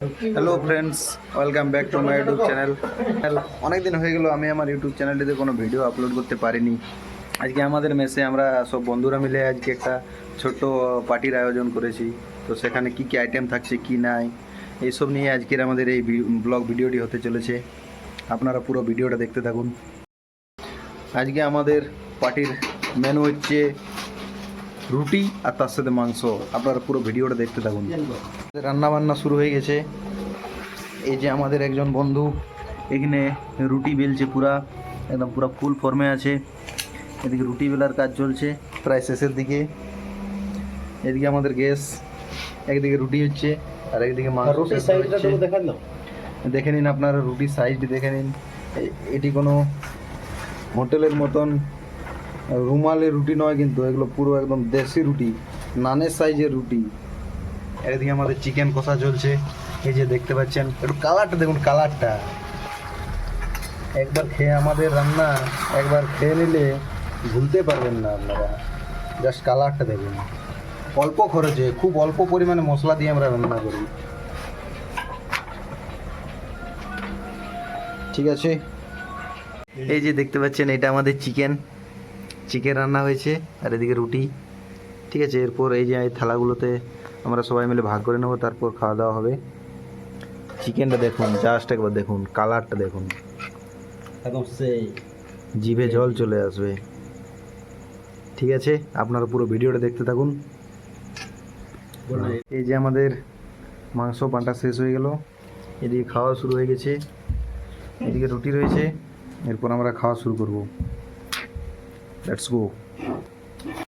Hello friends, welcome back to my YouTube channel. অনেক দিন হয়ে গেল আমি আমার ইউটিউব চ্যানেলটিতে কোনো ভিডিও আপলোড করতে পারিনি। আজকে আমাদের মেসে আমরা সব বন্ধুরা মিলে আজকে একটা ছোট্ট পার্টির আয়োজন করেছি। তো সেখানে কি কি আইটেম থাকছে কি নাই এইসব নিয়ে আজকের আমাদের এই ব্লগ ভিডিওটি হতে চলেছে। আপনারা পুরো ভিডিওটা দেখতে থাকুন। আজকে আমাদের পার্টির মেনু হচ্ছে রুটি আর তার সাথে মাংস। আপনারা পুরো ভিডিওটা দেখতে থাকুন। রান্না বান্না শুরু হয়ে গেছে। এই যে আমাদের একজন বন্ধু এখানে রুটি বেলছে, একদম পুরা ফুল ফর্মে আছে। এদিকে রুটি বেলার কাজ চলছে প্রায় শেষের দিকে। এদিকে আমাদের গ্যাস, একদিকে রুটি হচ্ছে আর একদিকে মাংস দেখে নিন আপনারা, রুটির সাইজটি দেখে নিন। এটি কোনো হোটেলের মতন রুমালের রুটি নয়, কিন্তু এগুলো পুরো একদম দেশি রুটি, নানের সাইজের রুটি। একদিকে আমাদের চিকেন কষা চলছে, এই যে দেখতে পাচ্ছেন। একটু কালারটা দেখুন, কালারটা একবার খেয়ে আমাদের রান্না একবার খেয়ে নিলে ভুলতে পারবেন না আপনারা। জাস্ট কালারটা দেখুন। অল্প খরচে খুব অল্প পরিমাণে মশলা দিয়ে আমরা রান্না করি, ঠিক আছে। এই যে দেখতে পাচ্ছেন, এটা আমাদের চিকেন রান্না হয়েছে আর এদিকে রুটি, ঠিক আছে। এরপর এই যে এই থালাগুলোতে আমরা সবাই মিলে ভাগ করে নেবো, তারপর খাওয়া দাওয়া হবে। চিকেনটা দেখুন, জাস্ট একবার দেখুন, কালারটা দেখুন, একদম সেই জিভে জল চলে আসবে, ঠিক আছে। আপনারা পুরো ভিডিওটা দেখতে থাকুন। এই যে আমাদের মাংস বাটা শেষ হয়ে গেল, এদিকে খাওয়া শুরু হয়ে গেছে, এদিকে রুটি রয়েছে। এরপর আমরা খাওয়া শুরু করব। Let's go.